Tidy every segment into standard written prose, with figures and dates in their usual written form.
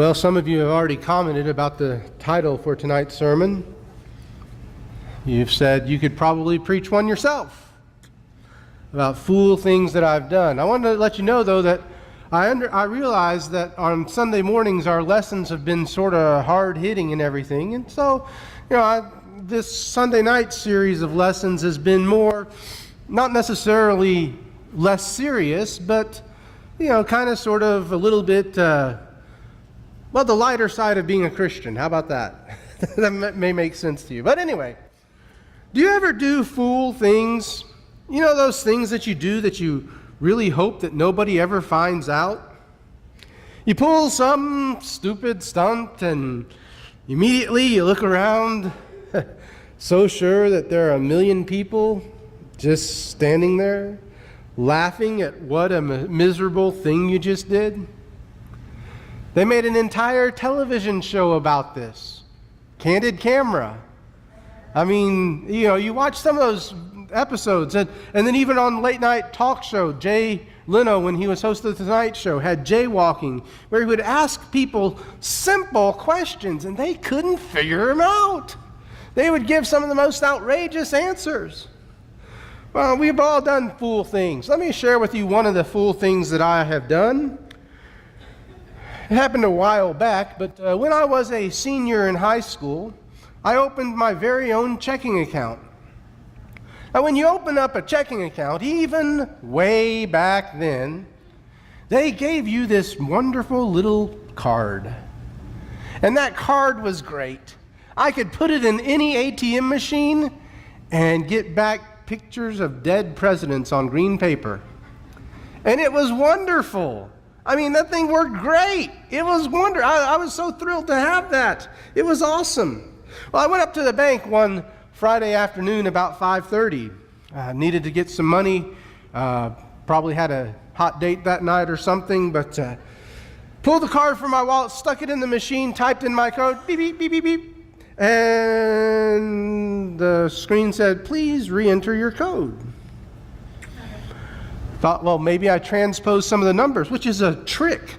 Well, some of you have already commented about the title for tonight's sermon. You've said you could probably preach one yourself about fool things that I've done. I wanted to let you know, though, that I realize that on Sunday mornings our lessons have been sort of hard-hitting and everything. And so, this Sunday night series of lessons has been more, not necessarily less serious, but, kind of sort of a little bit, the lighter side of being a Christian. How about that? That may make sense to you. But anyway, do you ever do fool things? Those things that you do that you really hope that nobody ever finds out? You pull some stupid stunt and immediately you look around so sure that there are 1 million people just standing there laughing at what a miserable thing you just did. They made an entire television show about this. Candid Camera. I mean, you watch some of those episodes, and then even on late night talk show, Jay Leno, when he was host of the Tonight Show, had jaywalking, where he would ask people simple questions, and they couldn't figure them out. They would give some of the most outrageous answers. Well, we've all done fool things. Let me share with you one of the fool things that I have done. It happened a while back, but when I was a senior in high school, I opened my very own checking account. Now, when you open up a checking account, even way back then, they gave you this wonderful little card. And that card was great. I could put it in any ATM machine and get back pictures of dead presidents on green paper. And it was wonderful. I mean, that thing worked great. It was wonderful. I was so thrilled to have that. It was awesome. Well, I went up to the bank one Friday afternoon about 5:30. Needed to get some money. Probably had a hot date that night or something, but pulled the card from my wallet, stuck it in the machine, typed in my code, beep, beep, beep, beep, beep. And the screen said, please re-enter your code. Thought, well, maybe I transposed some of the numbers, which is a trick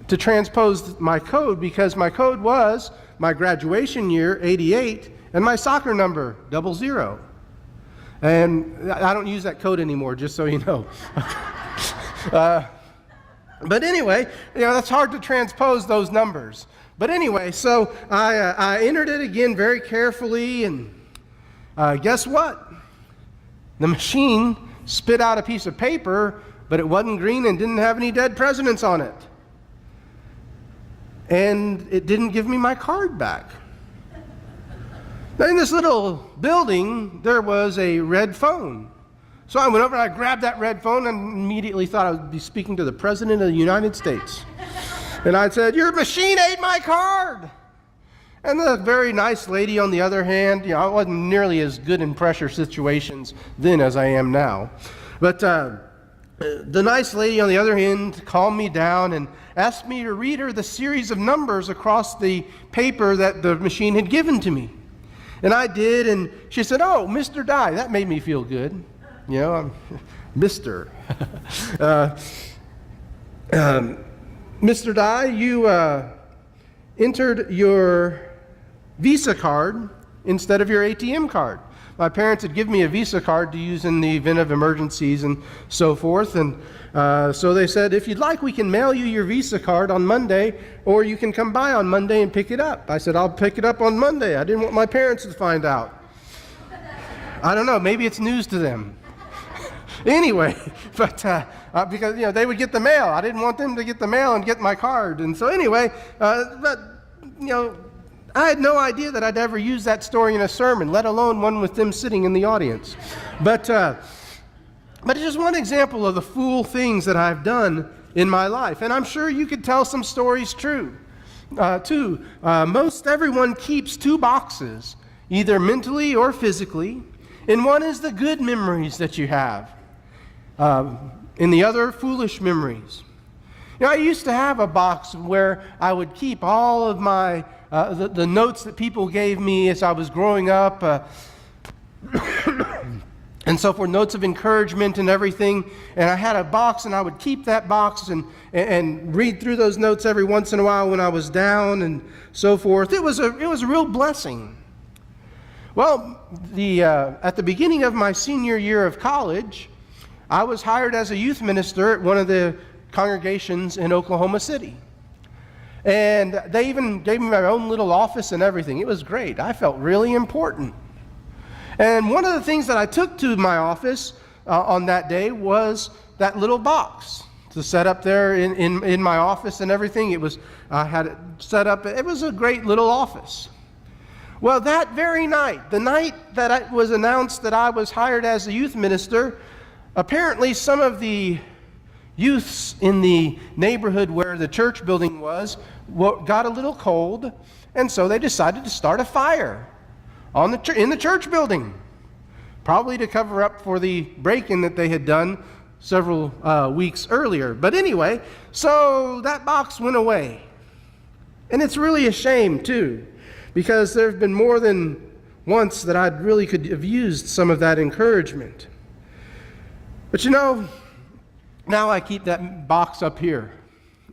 to transpose my code, because my code was my graduation year, 88, and my soccer number, 00. And I don't use that code anymore, just so you know. But anyway, that's hard to transpose those numbers. But anyway, so I entered it again very carefully, and guess what? The machine spit out a piece of paper, but it wasn't green and didn't have any dead presidents on it. And it didn't give me my card back. Now, in this little building, there was a red phone. So I went over and I grabbed that red phone and immediately thought I would be speaking to the President of the United States. And I said, your machine ate my card. And the very nice lady, on the other hand, I wasn't nearly as good in pressure situations then as I am now. But the nice lady on the other hand calmed me down and asked me to read her the series of numbers across the paper that the machine had given to me. And I did, and she said, oh, Mr. Dye. That made me feel good. I'm Mr. Mr. Dye, you entered your Visa card instead of your ATM card. My parents had given me a Visa card to use in the event of emergencies and so forth. And so they said, if you'd like, we can mail you your Visa card on Monday, or you can come by on Monday and pick it up. I said, I'll pick it up on Monday. I didn't want my parents to find out. I don't know, maybe it's news to them. Anyway, but because, they would get the mail. I didn't want them to get the mail and get my card. And so anyway, I had no idea that I'd ever use that story in a sermon, let alone one with them sitting in the audience. But it's just one example of the fool things that I've done in my life. And I'm sure you could tell some stories too. Most everyone keeps 2 boxes, either mentally or physically. And one is the good memories that you have. And the other, foolish memories. I used to have a box where I would keep all of my the notes that people gave me as I was growing up, and and so forth, notes of encouragement and everything. And I had a box, and I would keep that box and read through those notes every once in a while when I was down and so forth. It was a real blessing. Well, at the beginning of my senior year of college, I was hired as a youth minister at one of the congregations in Oklahoma City. And they even gave me my own little office and everything. It was great. I felt really important. And one of the things that I took to my office on that day was that little box to set up there in my office and everything. I had it set up. It was a great little office. Well, that very night, the night that it was announced that I was hired as a youth minister, apparently some of the youths in the neighborhood where the church building was got a little cold, and so they decided to start a fire in the church building, probably to cover up for the break-in that they had done several weeks earlier. But anyway, so that box went away. And it's really a shame, too, because there have been more than once that I really could have used some of that encouragement. But now I keep that box up here.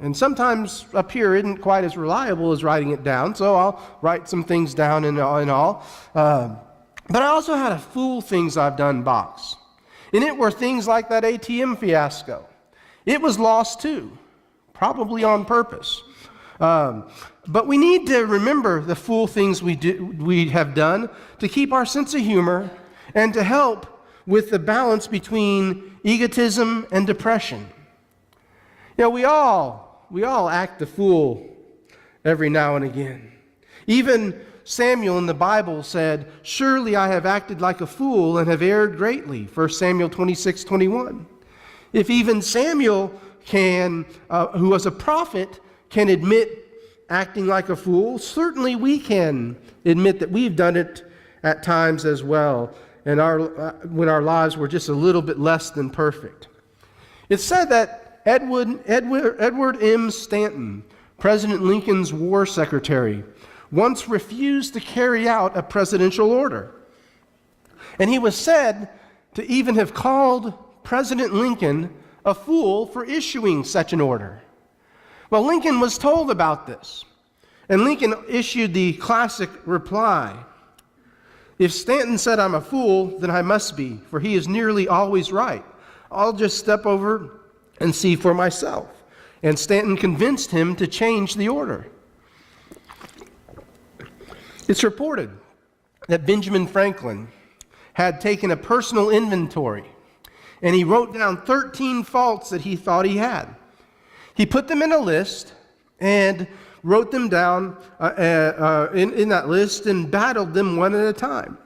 And sometimes up here isn't quite as reliable as writing it down, so I'll write some things down and all. But I also had a Fool Things I've Done box. And it were things like that ATM fiasco. It was lost too, probably on purpose. But we need to remember the fool things we have done to keep our sense of humor and to help with the balance between egotism and depression. We all act the fool every now and again. Even Samuel in the Bible said, "Surely I have acted like a fool and have erred greatly." 1 Samuel 26:21. If even Samuel who was a prophet, can admit acting like a fool, certainly we can admit that we've done it at times as well, and when our lives were just a little bit less than perfect. It's said that Edward M. Stanton, President Lincoln's war secretary, once refused to carry out a presidential order. And he was said to even have called President Lincoln a fool for issuing such an order. Well, Lincoln was told about this, and Lincoln issued the classic reply, "If Stanton said I'm a fool, then I must be, for he is nearly always right. I'll just step over and see for myself." And Stanton convinced him to change the order. It's reported that Benjamin Franklin had taken a personal inventory, and he wrote down 13 faults that he thought he had. He put them in a list and wrote them down in that list and battled them one at a time.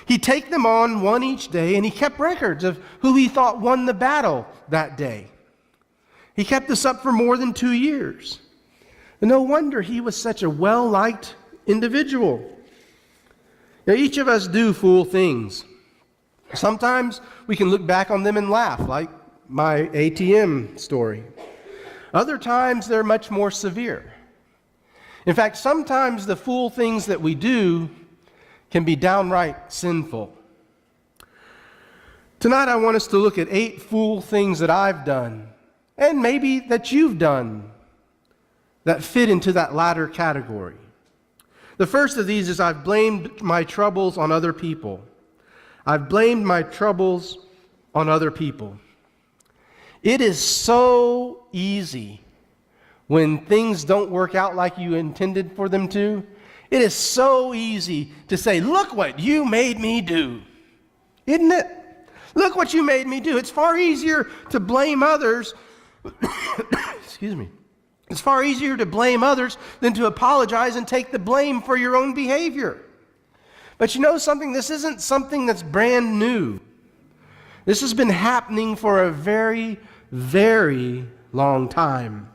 He'd take them on one each day, and he kept records of who he thought won the battle that day. He kept this up for more than 2 years. And no wonder he was such a well-liked individual. Each of us do fool things. Sometimes we can look back on them and laugh, like my ATM story. Other times they're much more severe. In fact, sometimes the fool things that we do can be downright sinful. Tonight I want us to look at 8 fool things that I've done, and maybe that you've done, that fit into that latter category. The first of these is I've blamed my troubles on other people. I've blamed my troubles on other people. It is so easy when things don't work out like you intended for them to. It is so easy to say, "Look what you made me do." Isn't it? Look what you made me do. It's far easier to blame others. Excuse me. It's far easier to blame others than to apologize and take the blame for your own behavior. But you know something? This isn't something that's brand new. This has been happening for a very, very long time.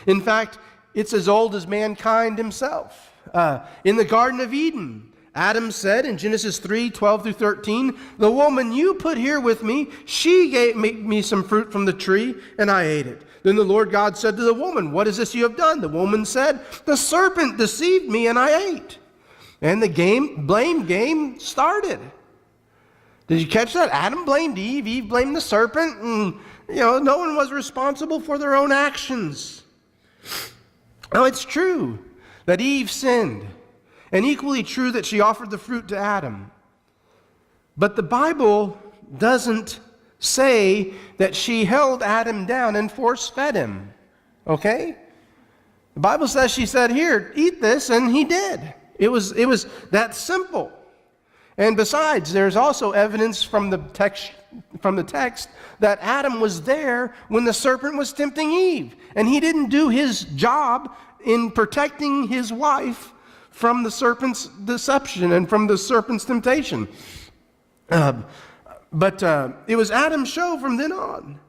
In fact, it's as old as mankind himself. In the Garden of Eden, Adam said in Genesis 3:12-13, "The woman you put here with me, she gave me some fruit from the tree, and I ate it. Then the Lord God said to the woman, 'What is this you have done?' The woman said, 'The serpent deceived me, and I ate.'" And the blame game started. Did you catch that? Adam blamed Eve. Eve blamed the serpent. And, no one was responsible for their own actions. Now, it's true that Eve sinned, and equally true that she offered the fruit to Adam. But the Bible doesn't say that she held Adam down and force-fed him. Okay? The Bible says she said, "Here, eat this," and he did. It was that simple. And besides, there's also evidence from the text that Adam was there when the serpent was tempting Eve, and he didn't do his job in protecting his wife from the serpent's deception and from the serpent's temptation. But it was Adam's show from then on.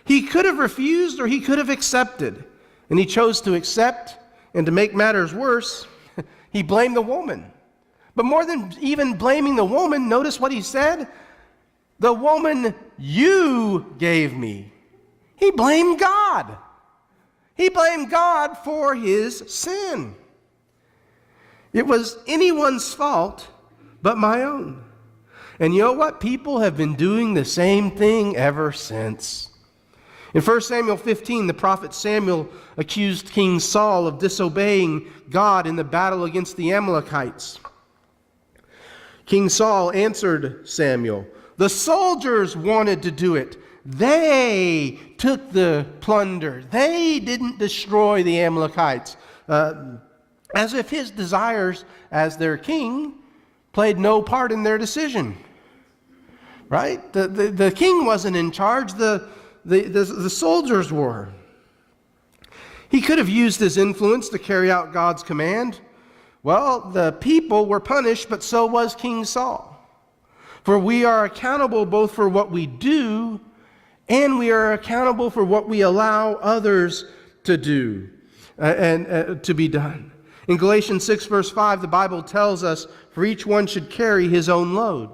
He could have refused or he could have accepted, and he chose to accept, and to make matters worse, he blamed the woman. But more than even blaming the woman, notice what he said. "The woman you gave me." He blamed God. He blamed God for his sin. It was anyone's fault but my own. And you know what? People have been doing the same thing ever since. In 1 Samuel 15, the prophet Samuel accused King Saul of disobeying God in the battle against the Amalekites. King Saul answered Samuel, "The soldiers wanted to do it. They took the plunder. They didn't destroy the Amalekites." As if his desires as their king played no part in their decision. Right? The king wasn't in charge. The soldiers were. He could have used his influence to carry out God's command. Well, the people were punished, but so was King Saul. For we are accountable both for what we do, and we are accountable for what we allow others to do and to be done. In Galatians 6, verse 5, the Bible tells us, "For each one should carry his own load."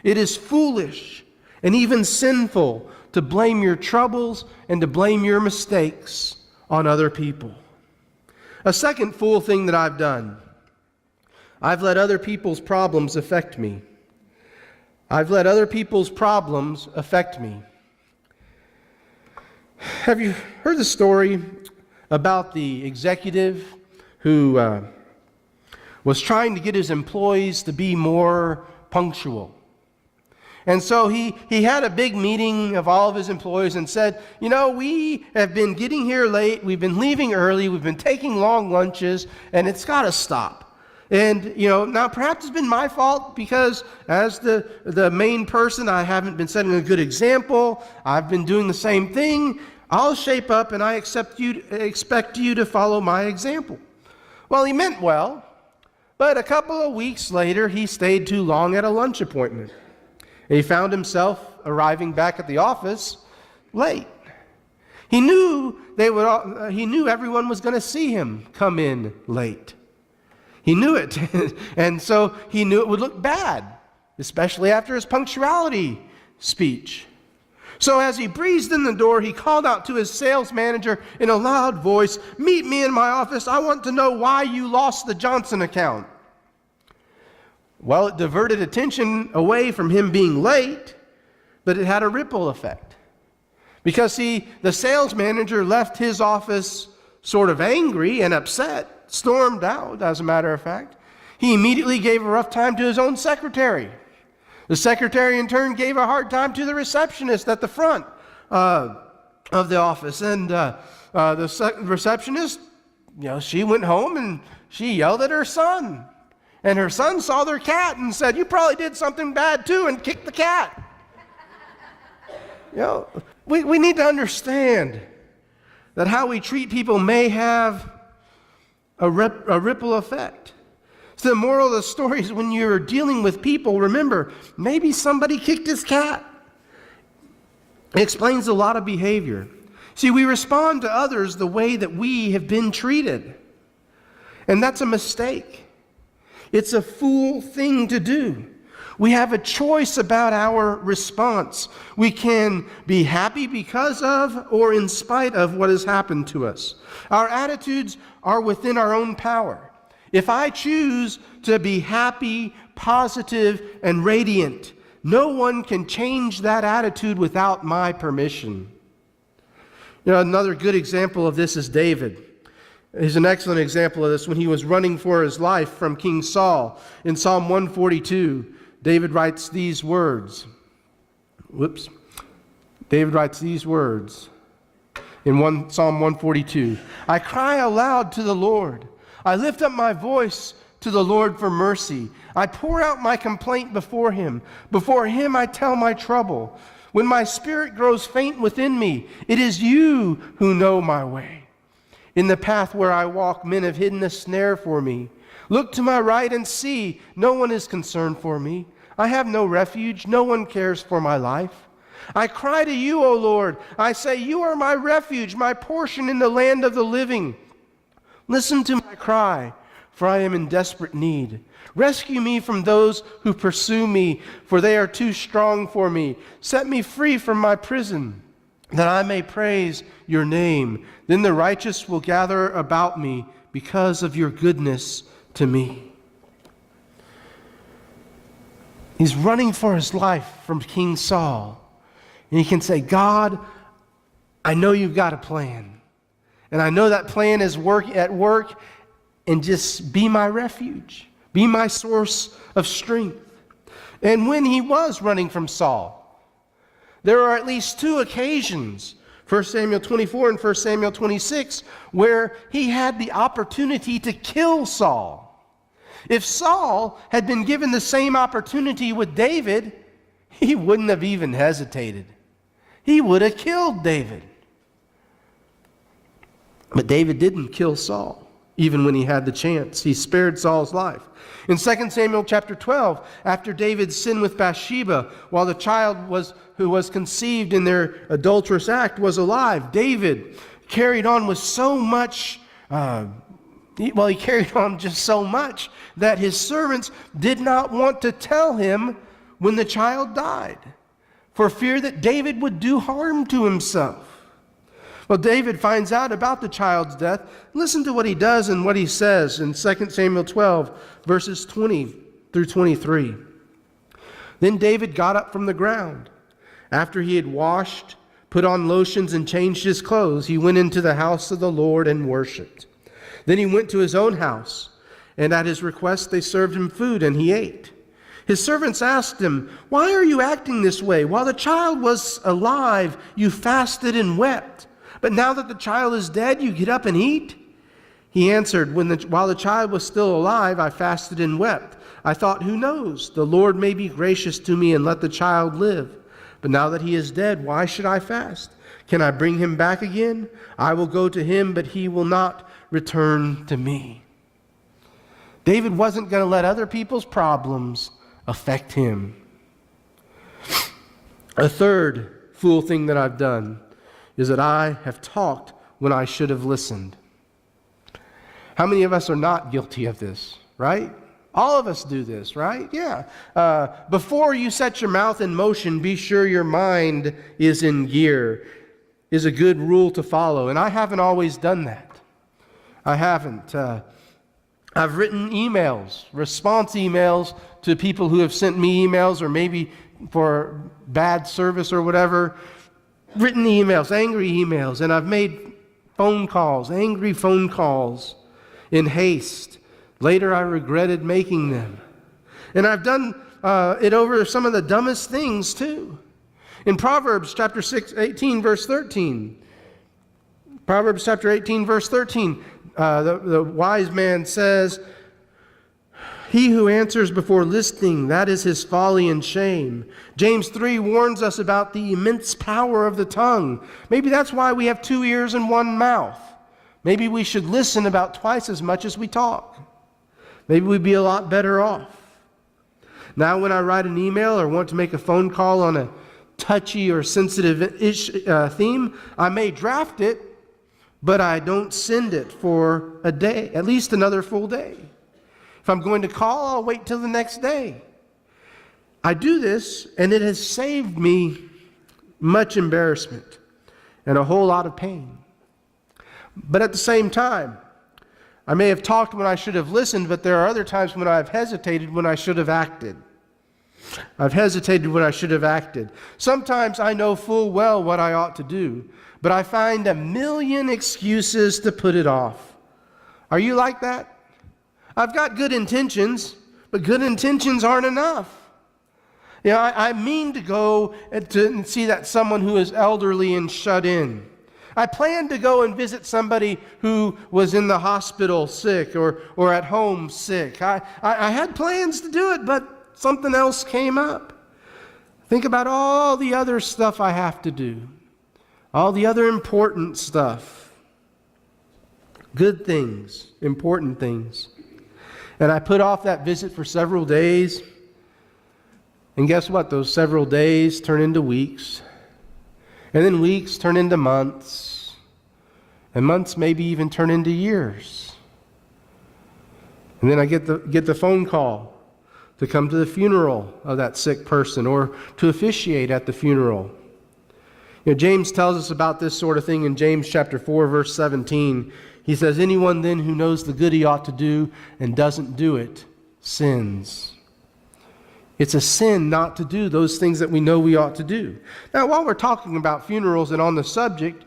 It is foolish and even sinful to blame your troubles and to blame your mistakes on other people. A second fool thing that I've done: I've let other people's problems affect me. I've let other people's problems affect me. Have you heard the story about the executive who was trying to get his employees to be more punctual? And so he had a big meeting of all of his employees and said, "We have been getting here late, we've been leaving early, we've been taking long lunches, and it's got to stop. And, now perhaps it's been my fault because as the main person, I haven't been setting a good example. I've been doing the same thing. I'll shape up and I expect you to follow my example." Well, he meant well, but a couple of weeks later, he stayed too long at a lunch appointment. And he found himself arriving back at the office late. He knew everyone was going to see him come in late. He knew it. And so he knew it would look bad, especially after his punctuality speech. So as he breezed in the door, he called out to his sales manager in a loud voice, "Meet me in my office. I want to know why you lost the Johnson account." Well, it diverted attention away from him being late, but it had a ripple effect. Because the sales manager left his office sort of angry and upset, stormed out, as a matter of fact. He immediately gave a rough time to his own secretary. The secretary, in turn, gave a hard time to the receptionist at the front of the office. And the receptionist, she went home and she yelled at her son. And her son saw their cat and said, "You probably did something bad too," and kicked the cat. We need to understand that how we treat people may have a ripple effect. So the moral of the story is, when you're dealing with people, remember, maybe somebody kicked his cat. It explains a lot of behavior. See, we respond to others the way that we have been treated. And that's a mistake. It's a fool thing to do. We have a choice about our response. We can be happy because of or in spite of what has happened to us. Our attitudes are within our own power. If I choose to be happy, positive, and radiant, No one can change that attitude without my permission. You know, another good example of this is David. He's an excellent example of this when he was running for his life from King Saul. In Psalm 142, David writes these words. David writes these words in Psalm 142. I cry aloud to the Lord. I lift up my voice to the Lord for mercy. I pour out my complaint before him. Before him I tell my trouble. When my spirit grows faint within me, it is you who know my way. In the path where I walk, men have hidden a snare for me. Look to my right and see, no one is concerned for me. I have no refuge, no one cares for my life. I cry to you, O Lord. I say, you are my refuge, my portion in the land of the living. Listen to my cry, for I am in desperate need. Rescue me from those who pursue me, for they are too strong for me. Set me free from my prison, that I may praise your name. Then the righteous will gather about me because of your goodness to me. He's running for his life from King Saul. And he can say, God, I know you've got a plan. And I know that plan is at work, and just be my refuge. Be my source of strength. And when he was running from Saul, there are at least two occasions, 1 Samuel 24 and 1 Samuel 26, where he had the opportunity to kill Saul. If Saul had been given the same opportunity with David, he wouldn't have even hesitated. He would have killed David. But David didn't kill Saul, even when he had the chance. He spared Saul's life. In 2 Samuel chapter 12, after David's sin with Bathsheba, while the child who was conceived in their adulterous act was alive, David carried on with so much, he carried on just so much that his servants did not want to tell him when the child died, for fear that David would do harm to himself. Well, David finds out about the child's death. Listen to what he does and what he says in 2 Samuel 12, verses 20 through 23. Then David got up from the ground. After he had washed, put on lotions, and changed his clothes, he went into the house of the Lord and worshipped. Then he went to his own house, and at his request they served him food, and he ate. His servants asked him, "Why are you acting this way? While the child was alive, you fasted and wept. But now that the child is dead, you get up and eat?" He answered, "While the child was still alive, I fasted and wept. I thought, who knows? The Lord may be gracious to me and let the child live. But now that he is dead, why should I fast? Can I bring him back again? I will go to him, but he will not return to me." David wasn't going to let other people's problems affect him. A third fool thing that I've done is that I have talked when I should have listened. How many of us are not guilty of this, right? All of us do this, right? Yeah. Before you set your mouth in motion, be sure your mind is in gear, is a good rule to follow. And I haven't always done that. I haven't. I've written emails, response emails to people who have sent me emails, or maybe for bad service or whatever. Written emails, angry emails, and I've made phone calls, angry phone calls in haste. Later I regretted making them. And I've done it over some of the dumbest things too. In Proverbs chapter 18, verse 13. Proverbs chapter 18, verse 13. The wise man says, "He who answers before listening, that is his folly and shame." James 3 warns us about the immense power of the tongue. Maybe that's why we have 2 ears and 1 mouth. Maybe we should listen about twice as much as we talk. Maybe we'd be a lot better off. Now when I write an email or want to make a phone call on a touchy or sensitive theme, I may draft it, but I don't send it for a day, at least another full day. If I'm going to call, I'll wait till the next day. I do this, and it has saved me much embarrassment and a whole lot of pain. But at the same time, I may have talked when I should have listened, but there are other times when I've hesitated when I should have acted. I've hesitated when I should have acted. Sometimes I know full well what I ought to do, but I find a million excuses to put it off. Are you like that? I've got good intentions, but good intentions aren't enough. You know, I mean to go and see that someone who is elderly and shut in. I planned to go and visit somebody who was in the hospital sick or at home sick. I had plans to do it, but something else came up. Think about all the other stuff I have to do, all the other important stuff, good things, important things. And I put off that visit for several days. And guess what? Those several days turn into weeks. And then weeks turn into months. And months maybe even turn into years. And then I get the phone call to come to the funeral of that sick person or to officiate at the funeral. You know, James tells us about this sort of thing in James chapter 4, verse 17. He says, anyone then who knows the good he ought to do and doesn't do it, sins. It's a sin not to do those things that we know we ought to do. Now, while we're talking about funerals and on the subject,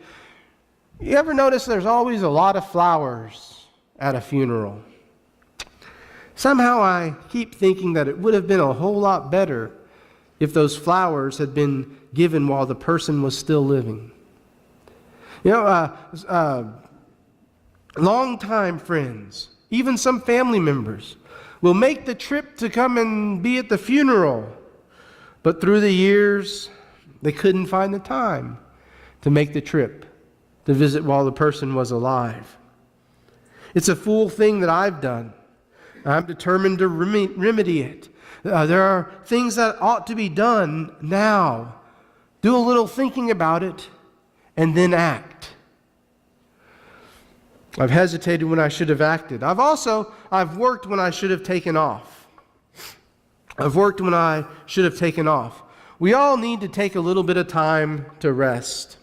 you ever notice there's always a lot of flowers at a funeral? Somehow I keep thinking that it would have been a whole lot better if those flowers had been given while the person was still living. You know, longtime friends, even some family members, will make the trip to come and be at the funeral. But through the years, they couldn't find the time to make the trip to visit while the person was alive. It's a fool thing that I've done. I'm determined to remedy it. There are things that ought to be done now. Do a little thinking about it and then act. I've hesitated when I should have acted. I've worked when I should have taken off. I've worked when I should have taken off. We all need to take a little bit of time to rest.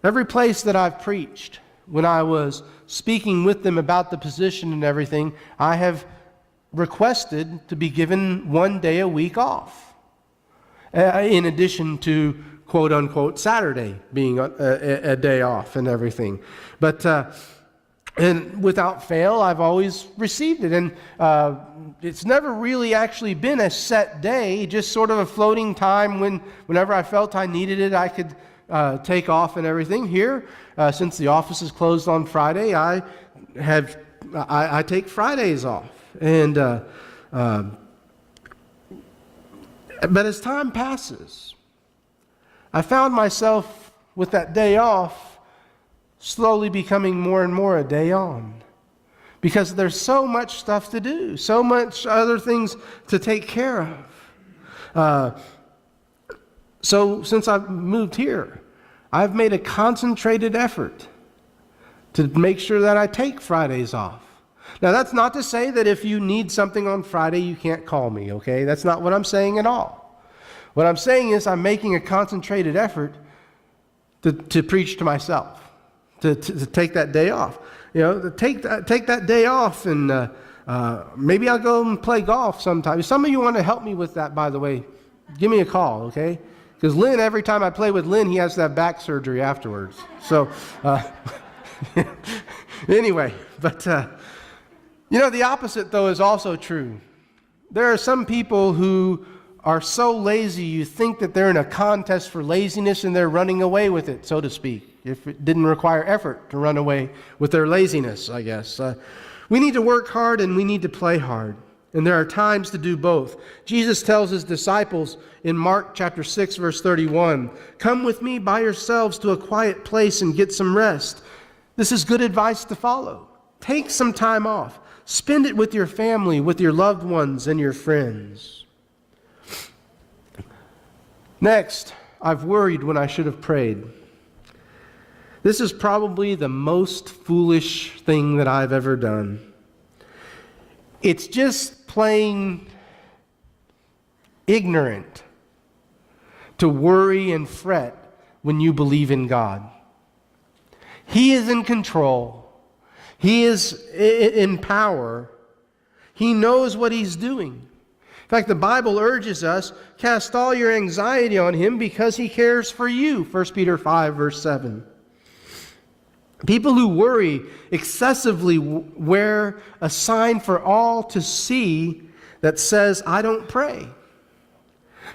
Every place that I've preached, when I was speaking with them about the position and everything, I have requested to be given 1 day a week off, in addition to quote-unquote Saturday being a day off and everything. But and without fail, I've always received it. And it's never really actually been a set day, just sort of a floating time whenever I felt I needed it, I could take off and everything. Here, since the office is closed on Friday, I take Fridays off. And but as time passes, I found myself with that day off slowly becoming more and more a day on, because there's so much stuff to do, so much other things to take care of. So since I've moved here, I've made a concentrated effort to make sure that I take Fridays off. Now, that's not to say that if you need something on Friday, you can't call me, okay? That's not what I'm saying at all. What I'm saying is I'm making a concentrated effort to preach to myself, to take that day off. You know, to take that day off, and maybe I'll go and play golf sometime. If some of you want to help me with that, by the way, give me a call, okay? Because Lynn, every time I play with Lynn, he has to have back surgery afterwards. So, anyway, but, you know, the opposite, though, is also true. There are some people who are so lazy, you think that they're in a contest for laziness and they're running away with it, so to speak, if it didn't require effort to run away with their laziness, I guess. We need to work hard and we need to play hard. And there are times to do both. Jesus tells his disciples in Mark chapter 6, verse 31, "Come with me by yourselves to a quiet place and get some rest." This is good advice to follow. Take some time off. Spend it with your family, with your loved ones, and your friends. Next, I've worried when I should have prayed. This is probably the most foolish thing that I've ever done. It's just plain ignorant to worry and fret when you believe in God. He is in control. He is in power. He knows what he's doing. fact, the Bible urges us, cast all your anxiety on him because he cares for you. 1 Peter 5, verse 7. People who worry excessively wear a sign for all to see that says, I don't pray.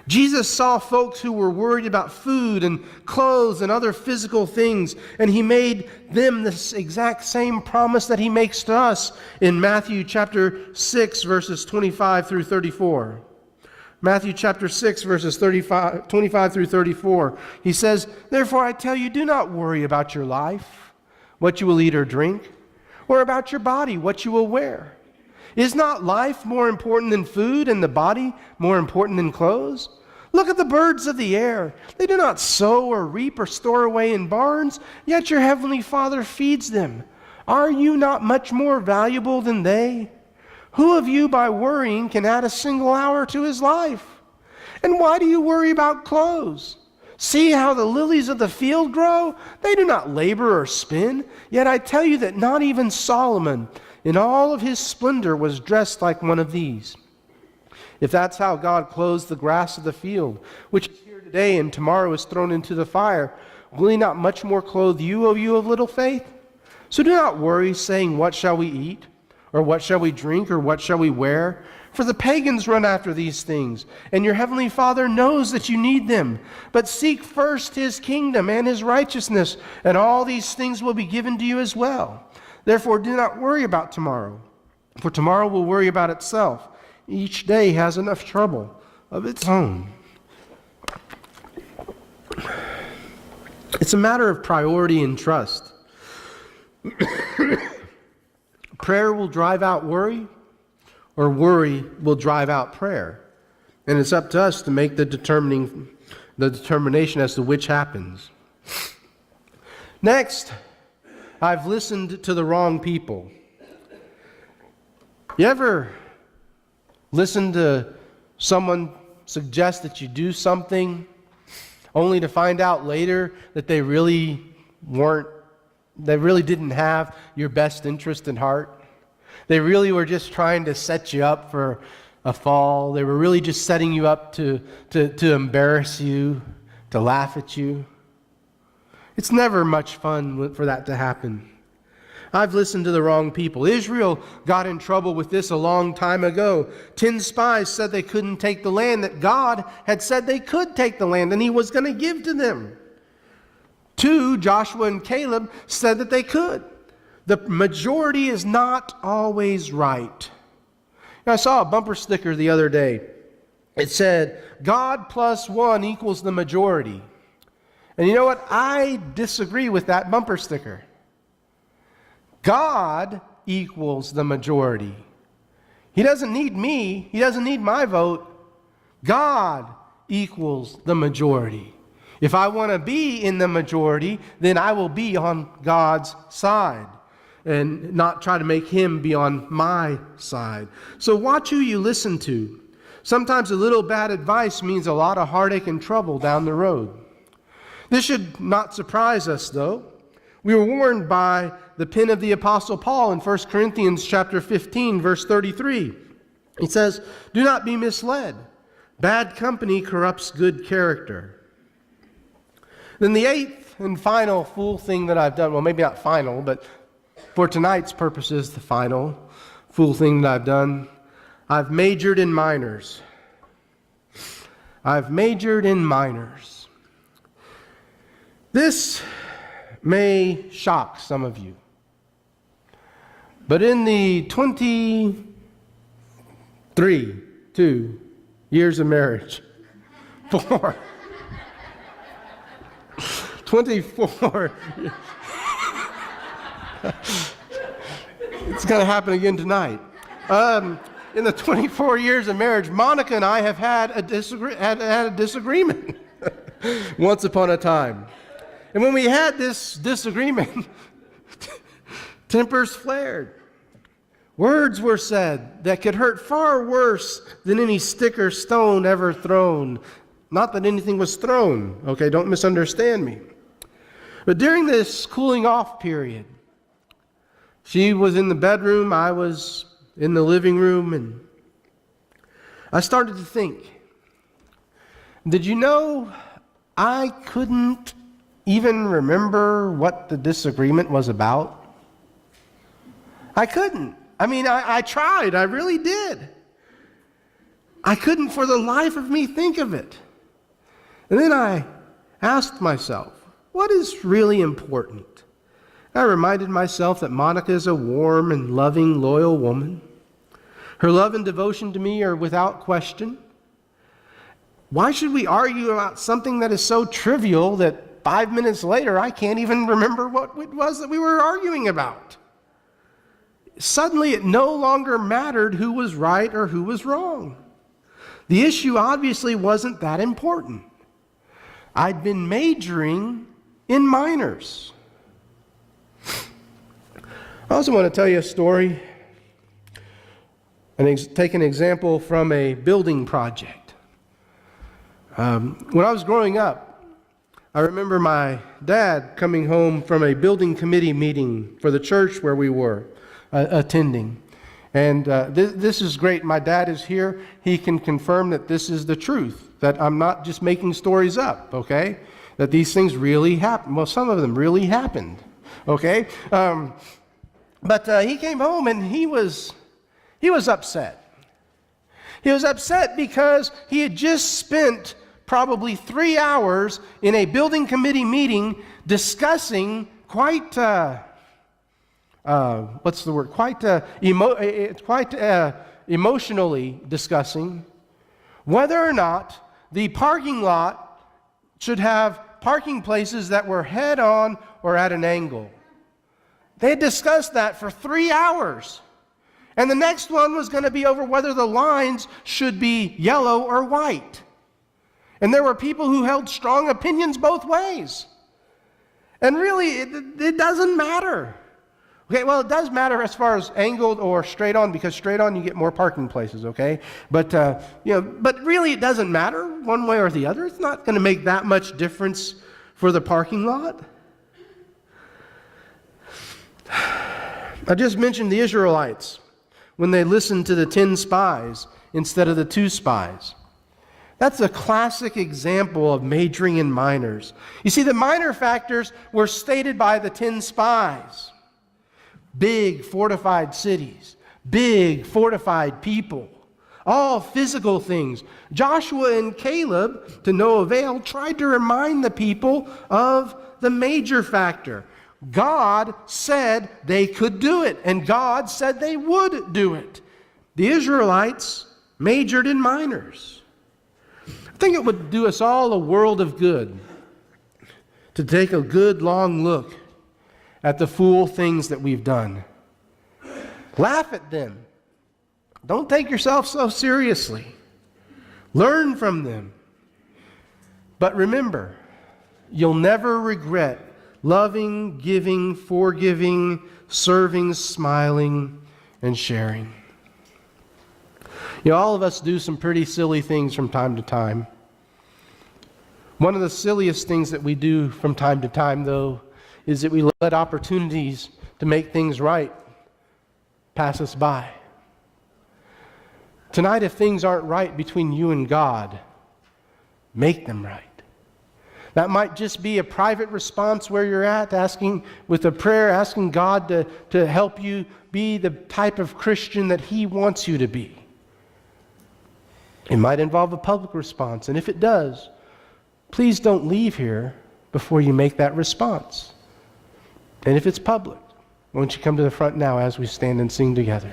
Jesus saw folks who were worried about food and clothes and other physical things, and he made them this exact same promise that he makes to us in Matthew chapter 6, verses 25 through 34. Matthew chapter 6, verses 25 through 34. He says, Therefore I tell you, do not worry about your life, what you will eat or drink, or about your body, what you will wear. Is not life more important than food, and the body more important than clothes? Look at the birds of the air. They do not sow or reap or store away in barns, yet your heavenly Father feeds them. Are you not much more valuable than they? Who of you by worrying can add a single hour to his life? And why do you worry about clothes? See how the lilies of the field grow? They do not labor or spin. Yet I tell you that not even Solomon, in all of his splendor, was dressed like one of these. If that's how God clothes the grass of the field, which is here today and tomorrow is thrown into the fire, will he not much more clothe you, O you of little faith? So do not worry, saying, What shall we eat? Or what shall we drink? Or what shall we wear? For the pagans run after these things, and your heavenly Father knows that you need them. But seek first his kingdom and his righteousness, and all these things will be given to you as well. Therefore, do not worry about tomorrow, for tomorrow will worry about itself. Each day has enough trouble of its own. It's a matter of priority and trust. Prayer will drive out worry, or worry will drive out prayer. And it's up to us to make the determination as to which happens. Next, I've listened to the wrong people. You ever listen to someone suggest that you do something only to find out later that they really didn't have your best interest in heart? They really were just trying to set you up for a fall. They were really just setting you up to embarrass you, to laugh at you. It's never much fun for that to happen. I've listened to the wrong people. Israel got in trouble with this a long time ago. 10 spies said they couldn't take the land, that God had said they could take the land and he was going to give to them. 2, Joshua and Caleb, said that they could. The majority is not always right. I saw a bumper sticker the other day. It said, God plus 1 equals the majority. And you know what? I disagree with that bumper sticker. God equals the majority. He doesn't need me. He doesn't need my vote. God equals the majority. If I want to be in the majority, then I will be on God's side and not try to make him be on my side. So watch who you listen to. Sometimes a little bad advice means a lot of heartache and trouble down the road. This should not surprise us, though. We were warned by the pen of the Apostle Paul in 1 Corinthians chapter 15, verse 33. He says, Do not be misled. Bad company corrupts good character. Then the 8th and final fool thing that I've done, well, maybe not final, but for tonight's purposes, the final fool thing that I've done, I've majored in minors. I've majored in minors. This may shock some of you, but in the 2 years of marriage, 24, it's going to happen again tonight. In the 24 years of marriage, Monica and I have had a disagreement once upon a time. And when we had this disagreement, tempers flared. Words were said that could hurt far worse than any stick or stone ever thrown. Not that anything was thrown, okay? Don't misunderstand me. But during this cooling off period, she was in the bedroom, I was in the living room, and I started to think, did you know I couldn't even remember what the disagreement was about? I couldn't. I tried. I really did. I couldn't for the life of me think of it. And then I asked myself, what is really important? I reminded myself that Monica is a warm and loving, loyal woman. Her love and devotion to me are without question. Why should we argue about something that is so trivial that 5 minutes later I can't even remember what it was that we were arguing about? Suddenly it no longer mattered who was right or who was wrong. The issue obviously wasn't that important. I'd been majoring in minors. I also want to tell you a story and take an example from a building project. When I was growing up, I remember my dad coming home from a building committee meeting for the church where we were attending. And this is great. My dad is here. He can confirm that this is the truth, that I'm not just making stories up, okay? That these things really happen. Well, some of them really happened, okay? But he came home and he was upset. He was upset because he had just spent probably 3 hours in a building committee meeting discussing quite emotionally discussing whether or not the parking lot should have parking places that were head on or at an angle. They had discussed that for 3 hours. And the next one was going to be over whether the lines should be yellow or white. And there were people who held strong opinions both ways. And really, it doesn't matter. Okay, well, it does matter as far as angled or straight on, because straight on you get more parking places, okay? But really it doesn't matter one way or the other. It's not going to make that much difference for the parking lot. I just mentioned the Israelites when they listened to the 10 spies instead of the 2 spies. That's a classic example of majoring in minors. You see, the minor factors were stated by the 10 spies. Big fortified cities, big fortified people, all physical things. Joshua and Caleb, to no avail, tried to remind the people of the major factor. God said they could do it, and God said they would do it. The Israelites majored in minors. I think it would do us all a world of good to take a good long look at the fool things that we've done. Laugh at them. Don't take yourself so seriously. Learn from them. But remember, you'll never regret loving, giving, forgiving, serving, smiling, and sharing. You know, all of us do some pretty silly things from time to time. One of the silliest things that we do from time to time, though, is that we let opportunities to make things right pass us by. Tonight, if things aren't right between you and God, make them right. That might just be a private response where you're at, asking with a prayer, asking God to help you be the type of Christian that He wants you to be. It might involve a public response, and if it does, please don't leave here before you make that response. And if it's public, won't you come to the front now as we stand and sing together?